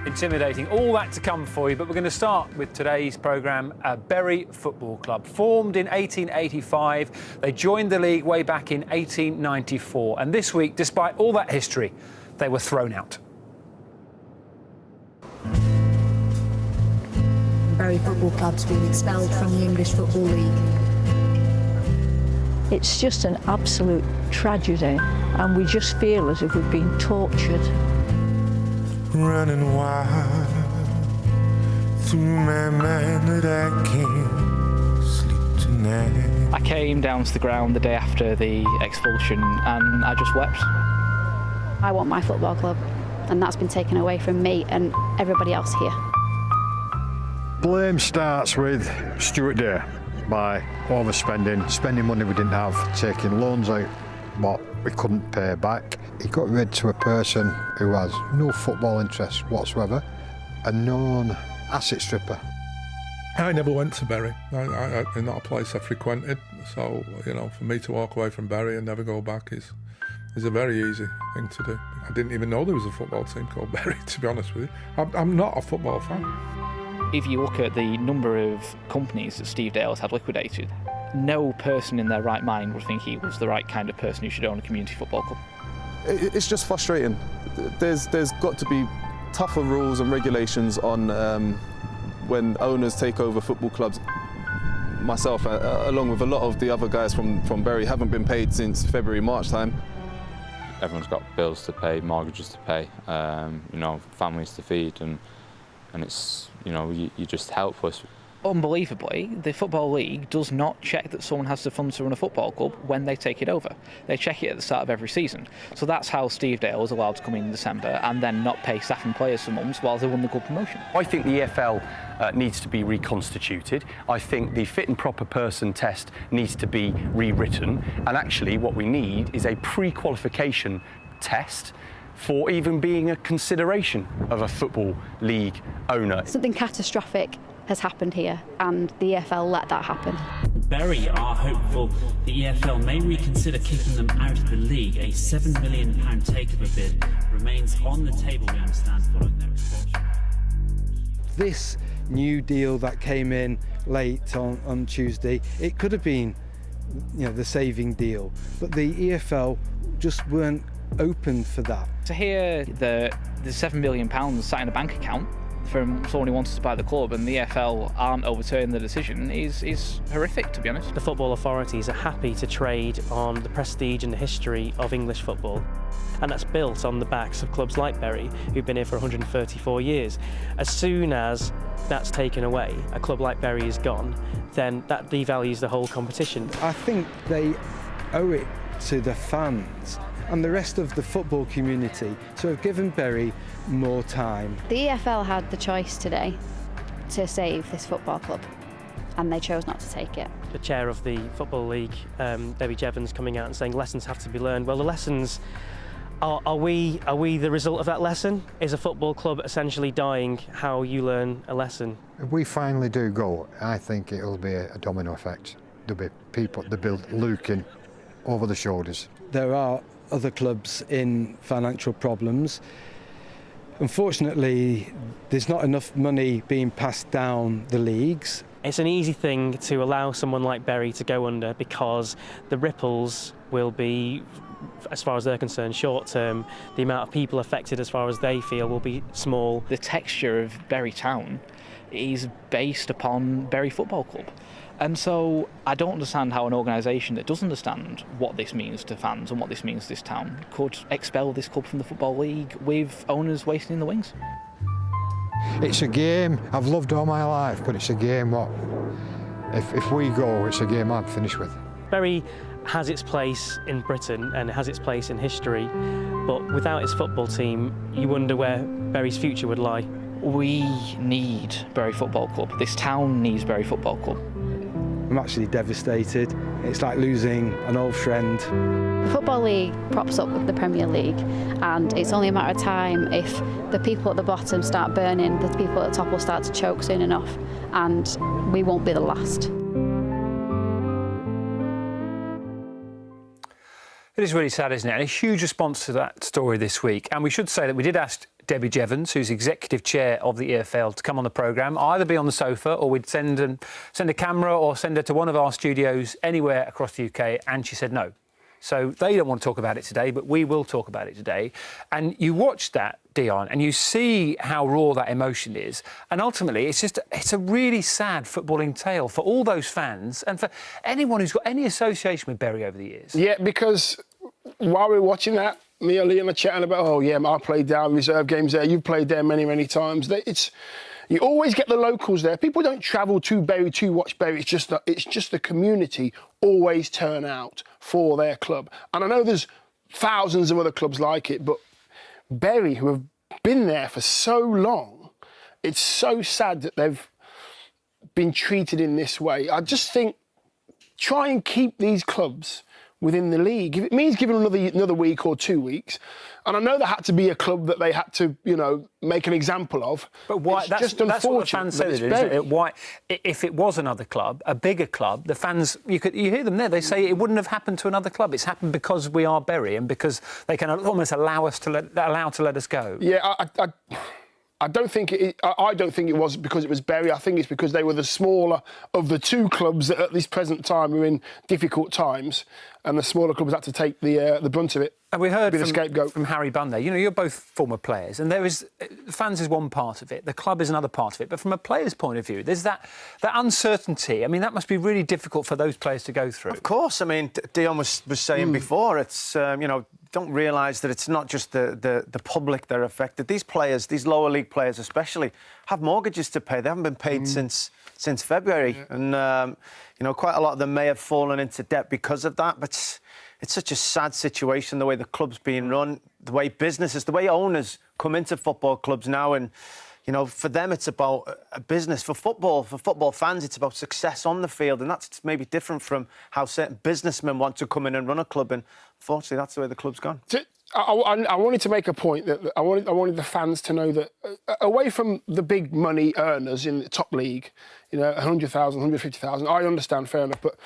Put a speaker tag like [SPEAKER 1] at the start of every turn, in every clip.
[SPEAKER 1] Intimidating, all that to come for you, but we're going to start with today's programme. Bury Football Club, formed in 1885. They joined the league way back in 1894, and this week, despite all that history, they were thrown out.
[SPEAKER 2] Bury Football Club's been expelled from the English Football League.
[SPEAKER 3] It's just an absolute tragedy, and we just feel as if we've been tortured.
[SPEAKER 4] Running wild through my mind that I can't sleep tonight.
[SPEAKER 5] I came down to the ground the day after the expulsion and I just wept.
[SPEAKER 6] I want my football club, and that's been taken away from me and everybody else here.
[SPEAKER 7] Blame starts with Stuart Day by overspending, spending money we didn't have, taking loans out what we couldn't pay back. He got rid to a person who has no football interest whatsoever, a known asset stripper.
[SPEAKER 8] I never went to Bury. It's not a place I frequented, so you know, for me to walk away from Bury and never go back is a very easy thing to do. I didn't even know there was a football team called Bury, to be honest with you. I'm not a football fan.
[SPEAKER 5] If you look at the number of companies that Steve Dale has had liquidated, no person in their right mind would think he was the right kind of person who should own a community football club.
[SPEAKER 9] It's just frustrating. There's got to be tougher rules and regulations on when owners take over football clubs. Myself, along with a lot of the other guys from Bury, haven't been paid since February, March time.
[SPEAKER 10] Everyone's got bills to pay, mortgages to pay, you know, families to feed, and it's, you know, you're just helpless.
[SPEAKER 5] Unbelievably, the Football League does not check that someone has the funds to run a football club when they take it over. They check it at the start of every season. So that's how Steve Dale was allowed to come in December and then not pay staff and players for months while they won the club promotion.
[SPEAKER 11] I think the EFL needs to be reconstituted. I think the fit and proper person test needs to be rewritten. And actually what we need is a pre-qualification test for even being a consideration of a football league owner.
[SPEAKER 6] Something catastrophic has happened here, and the EFL let that happen.
[SPEAKER 12] Bury are hopeful the EFL may reconsider kicking them out of the league. A £7 million takeover bid remains on the table, we understand, following their expulsion.
[SPEAKER 13] This new deal that came in late on Tuesday, it could have been, you know, the saving deal, but the EFL just weren't open for that.
[SPEAKER 5] To hear the £7 million sat in a bank account from someone who wants to buy the club and the EFL aren't overturning the decision is horrific, to be honest.
[SPEAKER 14] The football authorities are happy to trade on the prestige and the history of English football, and that's built on the backs of clubs like Bury, who've been here for 134 years. As soon as that's taken away, a club like Bury is gone, then that devalues the whole competition.
[SPEAKER 13] I think they owe it to the fans and the rest of the football community to have given Bury more time.
[SPEAKER 6] The EFL had the choice today to save this football club, and they chose not to take it.
[SPEAKER 14] The chair of the Football League, Debbie Jevons, coming out and saying lessons have to be learned. Well, the lessons, are we the result of that lesson? Is a football club essentially dying how you learn a lesson?
[SPEAKER 7] If we finally do go, I think it'll be a domino effect. There'll be people that build looking over the shoulders.
[SPEAKER 13] There are other clubs in financial problems. Unfortunately, there's not enough money being passed down the leagues.
[SPEAKER 14] It's an easy thing to allow someone like Bury to go under because the ripples will be, as far as they're concerned, short term. The amount of people affected, as far as they feel, will be small.
[SPEAKER 5] The texture of Bury Town is based upon Bury Football Club. And so I don't understand how an organisation that does understand what this means to fans and what this means to this town could expel this club from the Football League with owners waiting in the wings.
[SPEAKER 7] It's a game I've loved all my life, but it's a game what, if we go, it's a game I'm finished with.
[SPEAKER 14] Bury has its place in Britain and has its place in history, but without its football team, you wonder where Bury's future would lie.
[SPEAKER 5] We need Bury Football Club. This town needs Bury Football Club.
[SPEAKER 13] I'm actually devastated. It's like losing an old friend.
[SPEAKER 6] The Football League props up with the Premier League, and it's only a matter of time if the people at the bottom start burning, the people at the top will start to choke soon enough, and we won't be the last.
[SPEAKER 1] It is really sad, isn't it? And a huge response to that story this week. And we should say that we did ask Debbie Jevons, who's executive chair of the EFL, to come on the programme, either be on the sofa or we'd send a camera or send her to one of our studios anywhere across the UK, and she said no. So they don't want to talk about it today, but we will talk about it today. And you watch that, Dion, and you see how raw that emotion is. And ultimately, it's a really sad footballing tale for all those fans and for anyone who's got any association with Bury over the years.
[SPEAKER 15] Yeah, because while we were watching that, me and Liam are chatting about, oh, yeah, I played down reserve games there. You've played there many, many times. You always get the locals there. People don't travel to Bury to watch Bury. It's just the community always turn out for their club. And I know there's thousands of other clubs like it, but Bury, who have been there for so long, it's so sad that they've been treated in this way. I just think try and keep these clubs within the league. If it means giving another week or 2 weeks, and I know there had to be a club that they had to, make an example of.
[SPEAKER 1] But why? That's
[SPEAKER 15] just unfortunate.
[SPEAKER 1] That's what the fans said, isn't it? Why, if it was another club, a bigger club, the fans, you hear them there. They say it wouldn't have happened to another club. It's happened because we are Bury and because they can almost allow to let us go.
[SPEAKER 15] Yeah, I don't think it was because it was Bury. I think it's because they were the smaller of the two clubs that at this present time are in difficult times, and the smaller clubs had to take the brunt of it.
[SPEAKER 1] And we heard
[SPEAKER 15] from
[SPEAKER 1] Harry Bunn there. You're both former players, and fans is one part of it, the club is another part of it. But from a player's point of view, there's that uncertainty. I mean, that must be really difficult for those players to go through.
[SPEAKER 16] Of course. I mean, Dion was saying before, it's don't realise that it's not just the public that are affected. These players, these lower league players especially, have mortgages to pay. They haven't been paid since February, and quite a lot of them may have fallen into debt because of that. But it's such a sad situation, the way the club's being run, the way businesses, the way owners come into football clubs now, and for them it's about a business. For football fans, it's about success on the field, and that's maybe different from how certain businessmen want to come in and run a club. And unfortunately, that's the way the club's gone.
[SPEAKER 15] I wanted to make a point that I wanted the fans to know that away from the big money earners in the top league, 100,000, 150,000, I understand, fair enough, but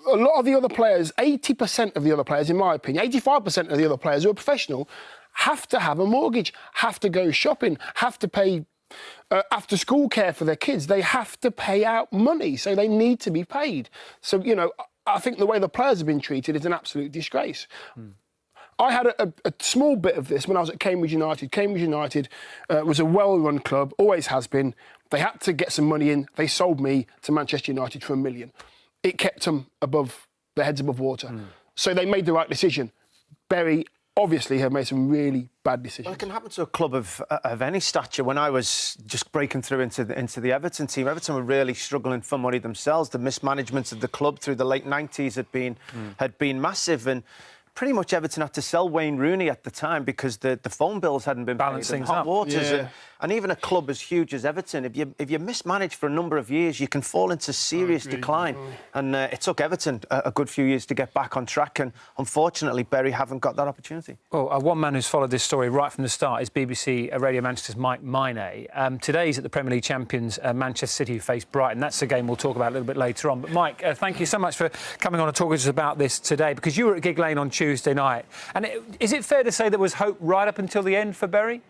[SPEAKER 15] a lot of the other players, 80% of the other players, in my opinion, 85% of the other players who are professional, have to have a mortgage, have to go shopping, have to pay after school care for their kids. They have to pay out money, so they need to be paid. So, I think the way the players have been treated is an absolute disgrace. I had a small bit of this when I was at Cambridge United. Cambridge United was a well-run club, always has been. They had to get some money in. They sold me to Manchester United for $1 million. It kept them above their heads above water. So they made the right decision. Bury obviously have made some really bad decisions.
[SPEAKER 16] Well, it can happen to a club of any stature. When I was just breaking through into the Everton team, Everton were really struggling for money themselves. The mismanagement of the club through the late 90s had been massive, and pretty much Everton had to sell Wayne Rooney at the time because the phone bills hadn't been
[SPEAKER 1] balancing
[SPEAKER 16] paid. Hot waters.
[SPEAKER 1] Yeah.
[SPEAKER 16] And even a club as huge as Everton, if you mismanage for a number of years, you can fall into serious decline. And it took Everton a good few years to get back on track, and unfortunately, Bury haven't got that opportunity.
[SPEAKER 1] Well, one man who's followed this story right from the start is BBC Radio Manchester's Mike Minay. Today's at the Premier League champions Manchester City, who face Brighton. That's a game we'll talk about a little bit later on. But Mike, thank you so much for coming on and talking to us about this today, because you were at Gig Lane on Tuesday night. And is it fair to say there was hope right up until the end for Bury?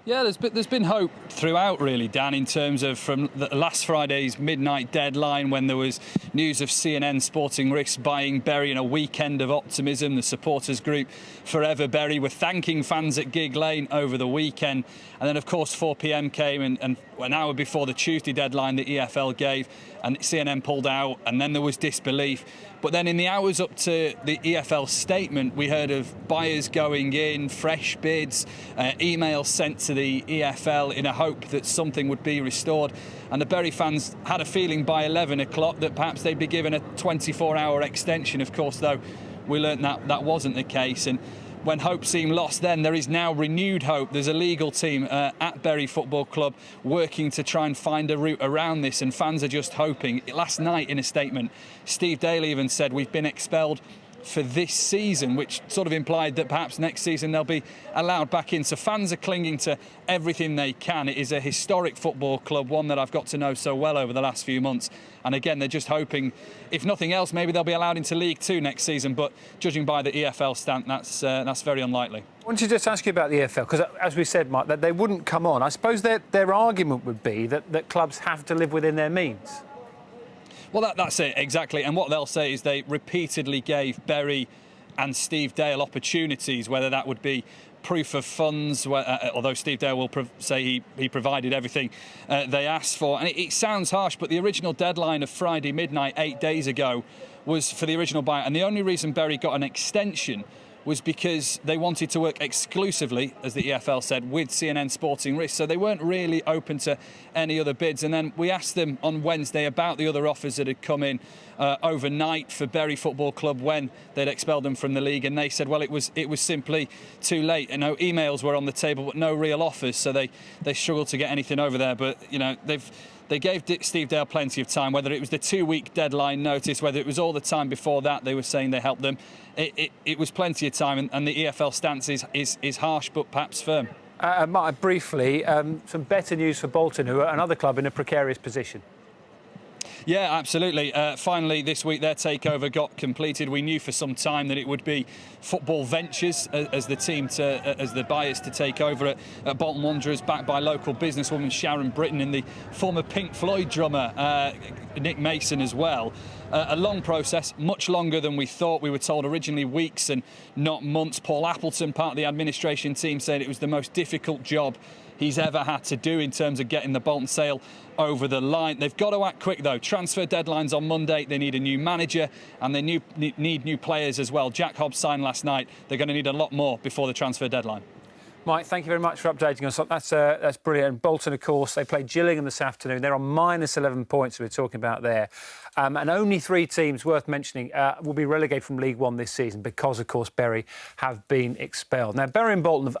[SPEAKER 17] Yeah, there's been hope throughout, really, Dan, in terms of from last Friday's midnight deadline when there was news of CNN Sporting Risks buying Bury in a weekend of optimism. The supporters group Forever Bury were thanking fans at Gig Lane over the weekend. And then, of course, 4 p.m. came and an hour before the Tuesday deadline the EFL gave, and CNN pulled out, and then there was disbelief. But then in the hours up to the EFL statement, we heard of buyers going in, fresh bids, emails sent to the EFL in a hope that something would be restored. And the Bury fans had a feeling by 11 o'clock that perhaps they'd be given a 24-hour extension. Of course, though, we learnt that wasn't the case. And when hope seemed lost then, there is now renewed hope. There's a legal team at Bury Football Club working to try and find a route around this, and fans are just hoping. Last night in a statement, Steve Daly even said, we've been expelled for this season, which sort of implied that perhaps next season they'll be allowed back in. So fans are clinging to everything they can. It is a historic football club, one that I've got to know so well over the last few months. And again, they're just hoping, if nothing else, maybe they'll be allowed into League Two next season. But judging by the EFL stamp, that's very unlikely.
[SPEAKER 1] I want to just ask you about the EFL, because as we said, Mike, that they wouldn't come on. I suppose their argument would be that clubs have to live within their means.
[SPEAKER 17] Well, that's it, exactly. And what they'll say is they repeatedly gave Bury and Steve Dale opportunities, whether that would be proof of funds, although Steve Dale will say he provided everything they asked for. And it sounds harsh, but the original deadline of Friday midnight 8 days ago was for the original buyout. And the only reason Bury got an extension was because they wanted to work exclusively, as the EFL said, with CNN Sporting Risk. So they weren't really open to any other bids. And then we asked them on Wednesday about the other offers that had come in overnight for Bury Football Club when they'd expelled them from the league. And they said, well, it was simply too late. And no emails were on the table, but no real offers. So they struggled to get anything over there. But, you know, they gave Steve Dale plenty of time, whether it was the 2-week deadline notice, whether it was all the time before that they were saying they helped them. It was plenty of time, and the EFL stance is harsh but perhaps firm.
[SPEAKER 1] Martin, briefly, some better news for Bolton, who are another club in a precarious position.
[SPEAKER 17] Yeah, absolutely. Finally, this week, their takeover got completed. We knew for some time that it would be Football Ventures as the team as the buyers to take over at Bolton Wanderers, backed by local businesswoman Sharon Britton and the former Pink Floyd drummer Nick Mason as well. A long process, much longer than we thought. We were told originally weeks and not months. Paul Appleton, part of the administration team, said it was the most difficult job he's ever had to do in terms of getting the Bolton sale over the line. They've got to act quick, though. Transfer deadline's on Monday. They need a new manager and they need new players as well. Jack Hobbs signed last night. They're going to need a lot more before the transfer deadline.
[SPEAKER 1] Mike, thank you very much for updating us. That's brilliant. And Bolton, of course, they play Gillingham this afternoon. They're on minus 11 points we're talking about there. And only 3 teams, worth mentioning, will be relegated from League One this season because, of course, Bury have been expelled. Now, Bury and Bolton have